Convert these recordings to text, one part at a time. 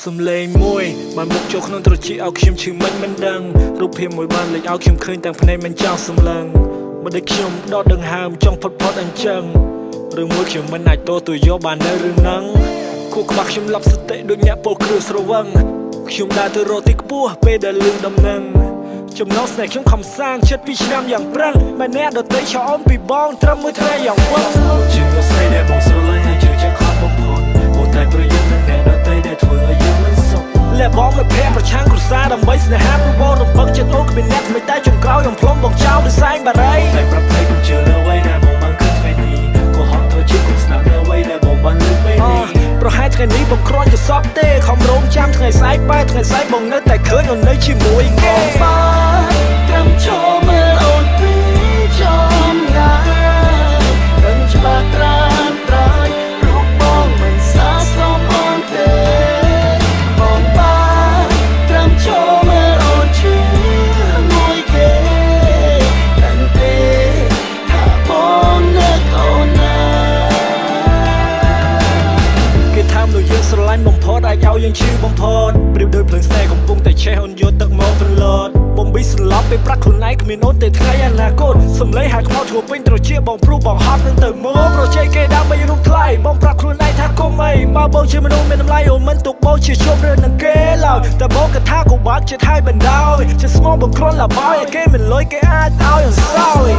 សំឡេងមួយបានមកចូលក្នុងត្រចៀកឲ្យខ្ញុំឈឺមិនដឹងរូបភាពមួយបានលេចឲ្យខ្ញុំឃើញទាំងភ្នែកមិនចង់សម្លឹងមិនដែលខ្ញុំដកដង្ហើមចង់ផុតអញ្ចឹងរឿងមួយខ្ញុំមិនអាចទទួលយកបាននៅរឿងហ្នឹងគូក្បាលខ្ញុំលាប់សតិដូចអ្នកពលគ្រឿងស្រវឹងខ្ញុំដើរទៅរកទីខ្ពស់ពេលដែលលឺដំណឹងចំណងស្នេហ៍ខ្ញុំខំសាងចិត្ត2ឆ្នាំយ៉ាងប្រឹងតែអ្នកដទៃឆោមពីបងត្រឹមមួយថ្ងៃយ៉ាងវឹងជាស្នេហ៍ដែលបងស្រឡាញ់ហើយជឿជាក់ខ្លាំងបំផុតបងតែប្រយ័ត្ននឹងអ្នកដទៃដែលធ្វើឲ្យយើងមិនសុខและបងមិនភ័យប្រឆាំងគ្រួសារដើម្បីស្នេហាព្រោះបងរំពឹងចិត្តអូនគ្មានអ្នកមិនតែចុងក្រោយខ្ញុំផ្លុំបងចោលដោយសែងបារីតែប្រភេទខ្ញុំជឿលើអ្វីដែលបងបានឃើញថ្ងៃនេះក៏ហត់ធ្វើជាគុំស្ដាប់នៅអ្វីដែលបងបានលើពេលនេះប្រហែលថ្ងៃនេះបងគ្រាន់តែសពទេខំរងចាំថ្ងៃស្អែកបែរថ្ងៃស្អែកបងនៅតែឃើញអូននៅជាមួយគេបងត្រឹមចូលមើលអូនពីចំណាយដឹងច្បាស់ត្រាំត្រៃរូបបងមិនសាសមអូនទេបងបានត្រឹមចូលមើលអូនជាមួយគេដឹងទេថាបងនៅអូនណាគេថាមនុស្សយើងស្រឡាញ់បំផុតអាចឲ្យយើងឈឺបំផុតប្រៀបដូចភ្លើងស្នេហ៍កំពុងតែឆេះអូនយកទឹកមកបន្លត់បំបិស្លាប់ពេលប្រាក់ខ្លួនឯងគ្មានអូនទេថ្ងៃអនាគតសំឡេងហាក់ខ្មៅធ្វើពេញត្រចៀកបងព្រុសបងហត់នឹងទៅមកប្រជែកគេដើម្បីរូបថ្លៃបងប្រាប់ខ្លួនឯងថាគុំអីបើបងជាមនុស្សមានតម្លៃអូនមិនទុកបងជាជប់រឿងនឹងគេឡើយតែបងក៏ថាក៏បាក់ចិត្តហើយបណ្ដោយជាស្មោះបងគ្រាន់តែបោយគេមិនលុយគេអាចឲ្យអូនសោយ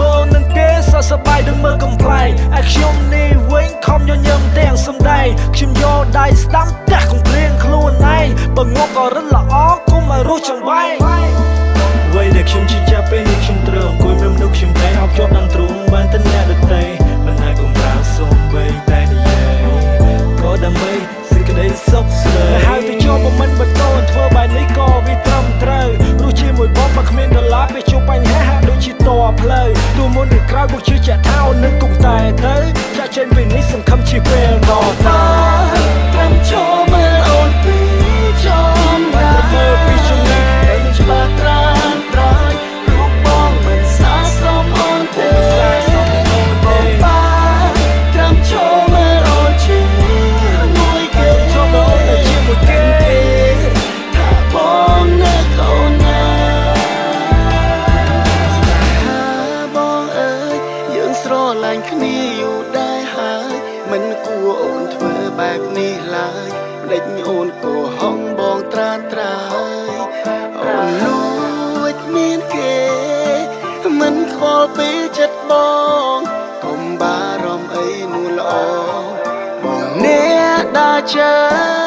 មើលនឹងគេសោះសប្បាយដូចមើលកំ ប្លែកឲ្យខ្ញុំនេះវិញខំញញឹមទាំងសំដែងខ្ញុំយកដៃស្ដាំផ្ទះគំភ្លៀងខ្លួនឯងបើងប់ក៏រឹតល្អគុំឲ្យរស់ចង្វែងវ័យដែលខ្ញុំជិះចាប់ពេលនេះខ្ញុំត្រូវអង្គុយមើលមនុស្សខ្ញុំតែអោបជាប់ដាំទ្រូងបានតែអ្នកដទៃមិនអាចកំប្រាំងសូម្បីតែនិយាយក៏ដើម្បីសេចក្តីសុខស្រួលហើយទៅជាប់មិនបន្តធ្វើបែបនេះក៏វាត្រឹមត្រូវរស់ជាមួយបងបើគ្មានដុល្លារពេលជួបបញ្ហាហាក់ដូចជាតផ្លូវទូមុនឬក្រោយមកជឿជាក់ថាអូននឹងគង់តែទៅចាក់ចេញពីនេះសង្ឃឹមជាពេលតទៅត្រឹមចូលមើលអូនពីចំណាយមើលពីចំណាយច្បាស់ត្រាំត្រៃរូបបងមិនសាសមអូនទេបងបានត្រឹមចូលមើលអូនជាមួយគេចូលមើលអូនជាមួយគេថាបងនៅកូនណាស្នេហាបងអើយយើងស្រឡាញ់គ្នាយូរដែរហើយមិនគួរអូនធ្វើបែបនេះឡើយភ្លេចអូនក៏ហងបងត្រានត្រើយអូនលួចមានគេមិនខ្វល់ពីចិត្តបងកុំបារម្ភអីនោះល្អបងអ្នកដើរជើ